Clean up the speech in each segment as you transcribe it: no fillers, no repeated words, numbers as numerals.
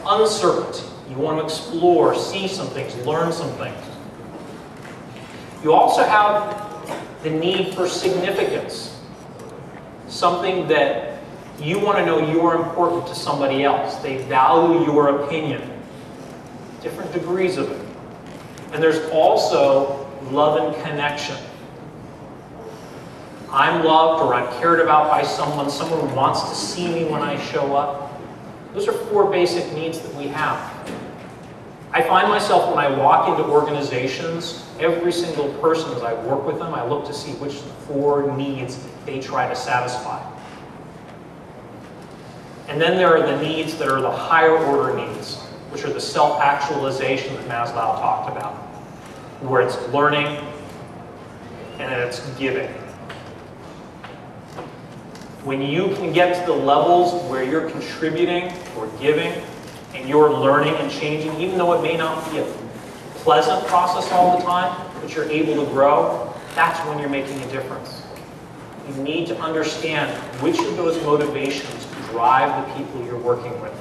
uncertainty. You want to explore, see some things, learn some things. You also have the need for significance. Something that you want to know you are important to somebody else. They value your opinion. Different degrees of it. And there's also love and connection. I'm loved or I'm cared about by someone who wants to see me when I show up. Those are 4 basic needs that we have. I find myself when I walk into organizations, every single person as I work with them, I look to see which 4 needs they try to satisfy. And then there are the needs that are the higher order needs, which are the self-actualization that Maslow talked about, where it's learning and then it's giving. When you can get to the levels where you're contributing or giving and you're learning and changing, even though it may not be a pleasant process all the time, but you're able to grow, that's when you're making a difference. You need to understand which of those motivations drive the people you're working with.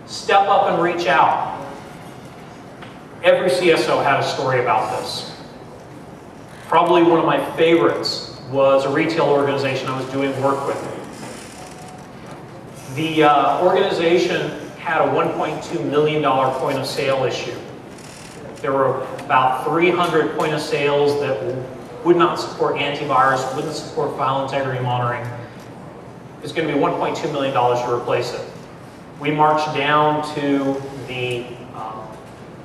Step up and reach out. Every CSO had a story about this. Probably one of my favorites was a retail organization I was doing work with. The organization had a $1.2 million point of sale issue. There were about 300 point of sales that would not support antivirus, wouldn't support file integrity monitoring. It was going to be $1.2 million to replace it. We marched down to the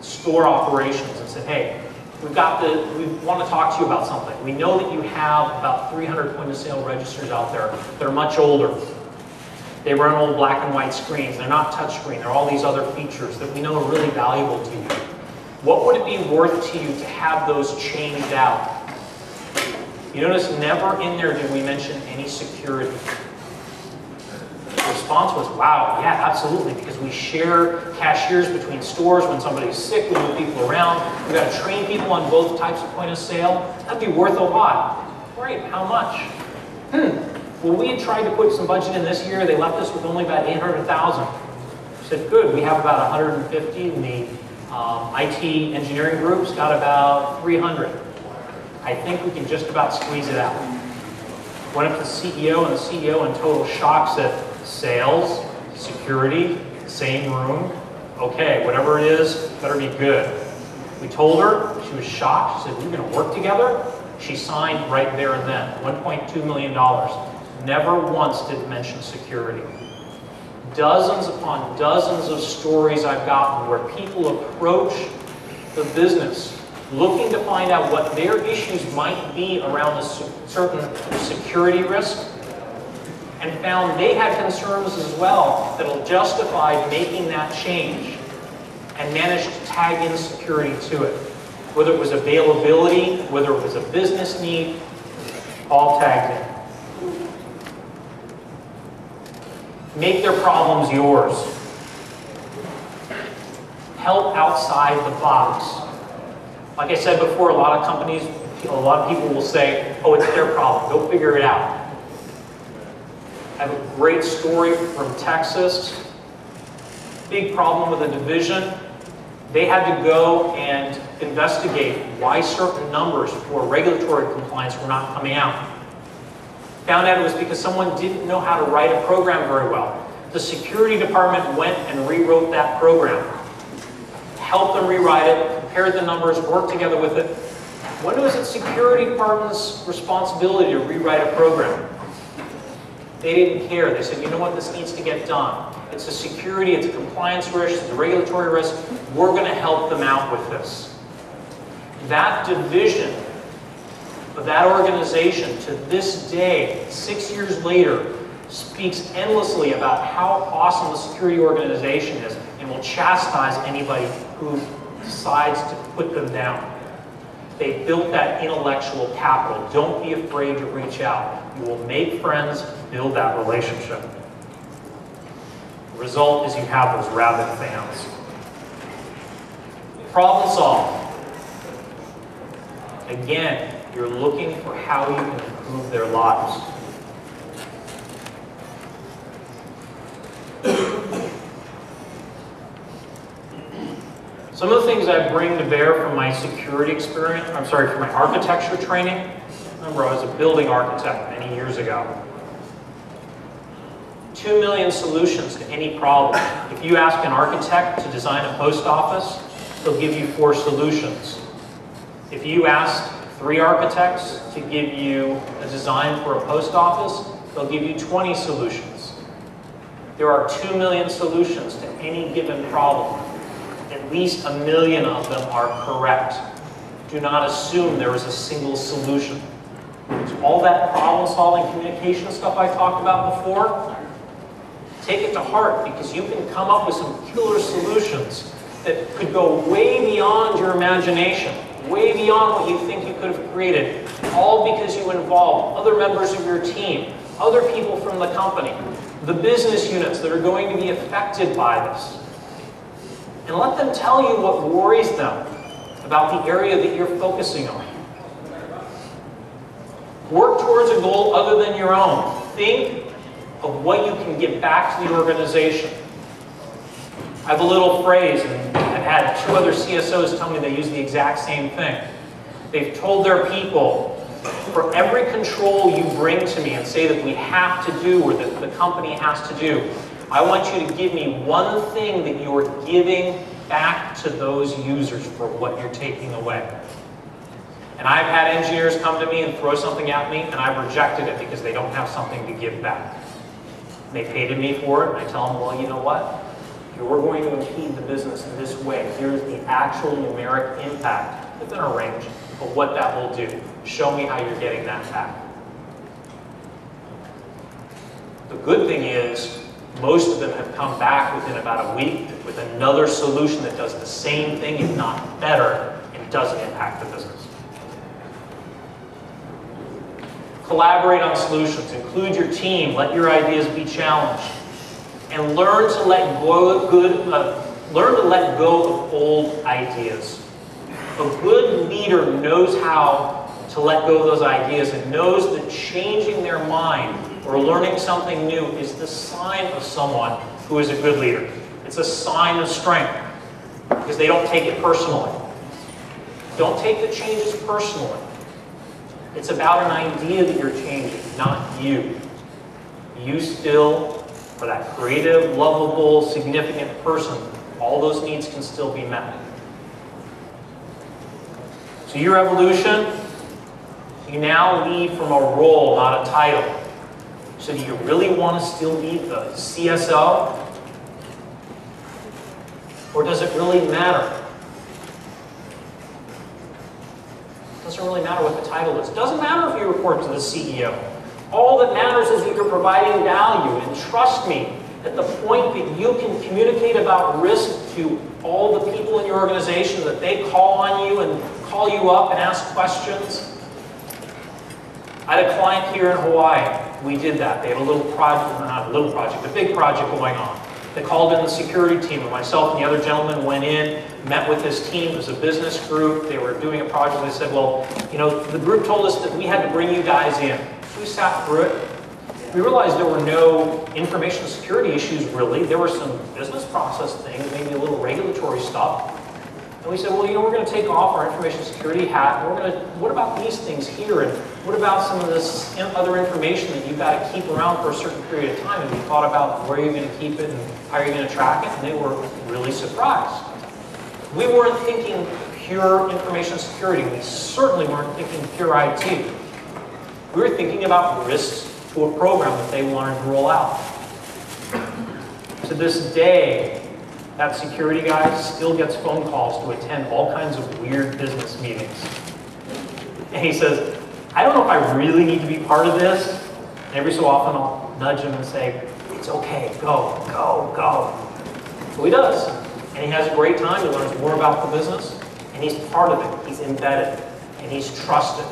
store operations and said, hey, we want to talk to you about something. We know that you have about 300 point of sale registers out there that are much older. They run old black and white screens. They're not touch screen. There are all these other features that we know are really valuable to you. What would it be worth to you to have those changed out? You notice never in there did we mention any security. The response was, wow, yeah, absolutely, because we share cashiers between stores. When somebody's sick, we move people around. We've got to train people on both types of point of sale. That'd be worth a lot. Great, how much? Well, we had tried to put some budget in this year. They left us with only about 800,000. We said, good, we have about 150 in the IT engineering group's got about 300. I think we can just about squeeze it out. Went up to the CEO, and the CEO in total shock said, sales, security, same room. Okay, whatever it is, better be good. We told her, she was shocked. She said, we're going to work together. She signed right there and then, $1.2 million. Never once did it mention security. Dozens upon dozens of stories I've gotten where people approach the business looking to find out what their issues might be around a certain security risk, and found they had concerns as well that'll justify making that change, and managed to tag in security to it. Whether it was availability, whether it was a business need, all tagged in. Make their problems yours. Help outside the box. Like I said before, a lot of companies, a lot of people will say, oh, it's their problem, go figure it out. I have a great story from Texas. Big problem with a division. They had to go and investigate why certain numbers for regulatory compliance were not coming out. Found out it was because someone didn't know how to write a program very well. The security department went and rewrote that program. Helped them rewrite it, compared the numbers, worked together with it. When was it security department's responsibility to rewrite a program? They didn't care. They said, you know what, this needs to get done. It's a security, it's a compliance risk, it's a regulatory risk. We're going to help them out with this. That division of that organization to this day, 6 years later, speaks endlessly about how awesome the security organization is and will chastise anybody who decides to put them down. They built that intellectual capital. Don't be afraid to reach out. You will make friends, build that relationship. The result is you have those rabid fans. Problem solved. Again, you're looking for how you can improve their lives. Some of the things I bring to bear from my security experience, from my architecture training. Remember, I was a building architect many years ago. 2 million solutions to any problem. If you ask an architect to design a post office, they'll give you 4 solutions. If you ask 3 architects to give you a design for a post office, they'll give you 20 solutions. There are 2 million solutions to any given problem. At least 1 million of them are correct. Do not assume there is a single solution. So all that problem-solving communication stuff I talked about before, take it to heart, because you can come up with some killer solutions that could go way beyond your imagination, way beyond what you think you could have created, all because you involve other members of your team, other people from the company, the business units that are going to be affected by this. And let them tell you what worries them about the area that you're focusing on. Work towards a goal other than your own. Think of what you can give back to the organization. I have a little phrase, and I've had 2 other CSOs tell me they use the exact same thing. They've told their people, for every control you bring to me and say that we have to do or that the company has to do, I want you to give me one thing that you're giving back to those users for what you're taking away. And I've had engineers come to me and throw something at me, and I've rejected it because they don't have something to give back. They paid me for it, and I tell them, well, you know what? If we're going to impede the business in this way, here's the actual numeric impact within a range of what that will do. Show me how you're getting that back. The good thing is, most of them have come back within about a week with another solution that does the same thing, if not better, and doesn't impact the business. Collaborate on solutions. Include your team. Let your ideas be challenged. And learn to let go of old ideas. A good leader knows how to let go of those ideas and knows that changing their mind or learning something new is the sign of someone who is a good leader. It's a sign of strength because they don't take it personally. Don't take the changes personally. It's about an idea that you're changing, not you. You still are that creative, lovable, significant person. All those needs can still be met. So your evolution, you now lead from a role, not a title. So do you really want to still be the CSO? Or does it really matter? It doesn't really matter what the title is. It doesn't matter if you report to the CEO. All that matters is that you're providing value. And trust me, at the point that you can communicate about risk to all the people in your organization, that they call on you and call you up and ask questions. I had a client here in Hawaii. We did that. They had a little project, not a little project, a big project going on. They called in the security team, and myself and the other gentleman went in, met with this team. It was a business group. They were doing a project. They said, well, you know, the group told us that we had to bring you guys in. So we sat through it. We realized there were no information security issues, really. There were some business process things, maybe a little regulatory stuff. And we said, well, you know, we're going to take off our information security hat. And we're going to, what about these things here? And what about some of this other information that you've got to keep around for a certain period of time? And we thought about where you're going to keep it and how you're going to track it. And they were really surprised. We weren't thinking pure information security. We certainly weren't thinking pure IT. We were thinking about risks to a program that they wanted to roll out. To this day, that security guy still gets phone calls to attend all kinds of weird business meetings. And he says, I don't know if I really need to be part of this. And every so often I'll nudge him and say, it's okay, go, go, go. So he does. And he has a great time. He learns more about the business. And he's part of it. He's embedded. And he's trusted.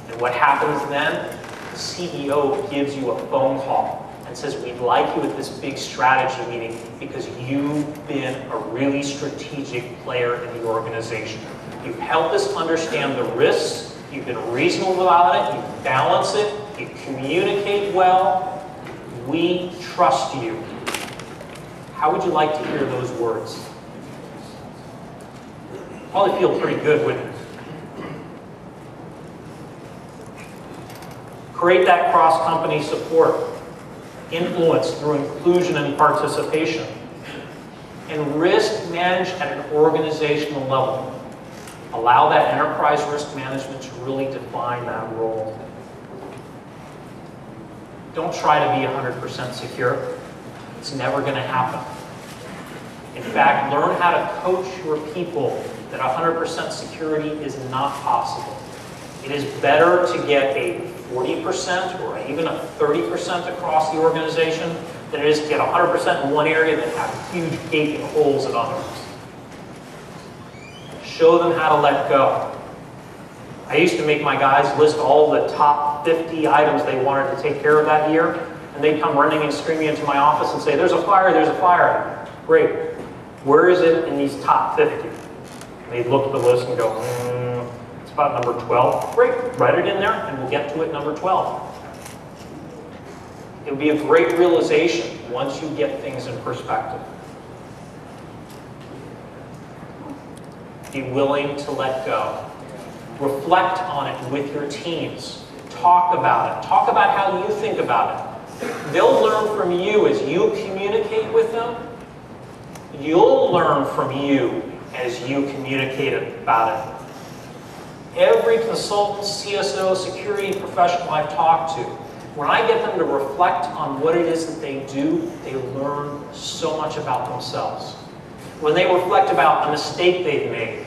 And what happens then? The CEO gives you a phone call and says, we'd like you at this big strategy meeting because you've been a really strategic player in the organization. You've helped us understand the risks, you've been reasonable about it, you balance it, you communicate well, we trust you. How would you like to hear those words? Probably feel pretty good with it. Create that cross-company support, influence through inclusion and participation, and risk manage at an organizational level. Allow that enterprise risk management to really define that role. Don't try to be 100% secure. It's never going to happen. In fact, learn how to coach your people that 100% security is not possible. It is better to get a 40% or even a 30% across the organization than it is to get 100% in one area that have huge gaping holes in others. Show them how to let go. I used to make my guys list all the top 50 items they wanted to take care of that year, and they'd come running and screaming into my office and say, "There's a fire, there's a fire." Great. Where is it in these top 50? And they'd look at the list and go, it's about number 12. Great, write it in there and we'll get to it number 12. It would be a great realization once you get things in perspective. Be willing to let go. Reflect on it with your teams. Talk about it. Talk about how you think about it. They'll learn from you as you communicate with them. You'll learn from you as you communicate about it. Every consultant, CSO, security professional I've talked to, when I get them to reflect on what it is that they do, they learn so much about themselves. When they reflect about a mistake they've made,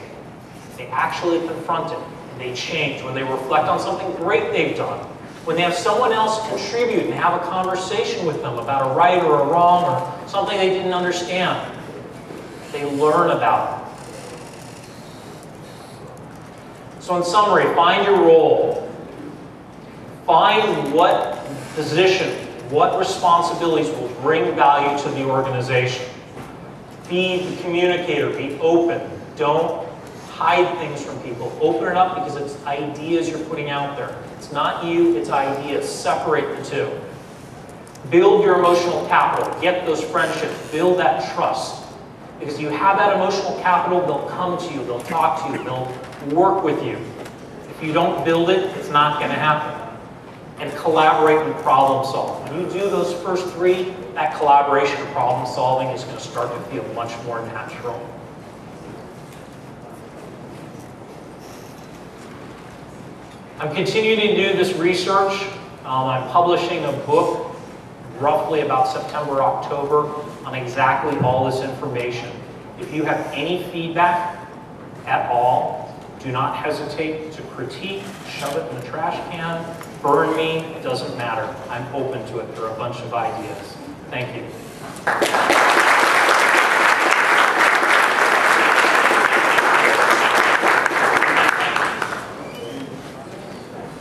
they actually confront it and they change. When they reflect on something great they've done, when they have someone else contribute and have a conversation with them about a right or a wrong or something they didn't understand, they learn about it. So in summary, find your role. Find what position, what responsibilities will bring value to the organization. Be the communicator, be open. Don't hide things from people. Open it up because it's ideas you're putting out there. It's not you, it's ideas. Separate the two. Build your emotional capital. Get those friendships. Build that trust. Because you have that emotional capital, they'll come to you, they'll talk to you, they'll work with you. If you don't build it, it's not going to happen. And collaborate and problem solve. When you do those first three, that collaboration and problem solving is going to start to feel much more natural. I'm continuing to do this research. I'm publishing a book roughly about September, October on exactly all this information. If you have any feedback at all, do not hesitate to critique, shove it in the trash can, burn me, it doesn't matter. I'm open to it. There are a bunch of ideas. Thank you.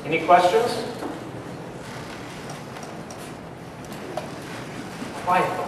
Any questions? Quiet.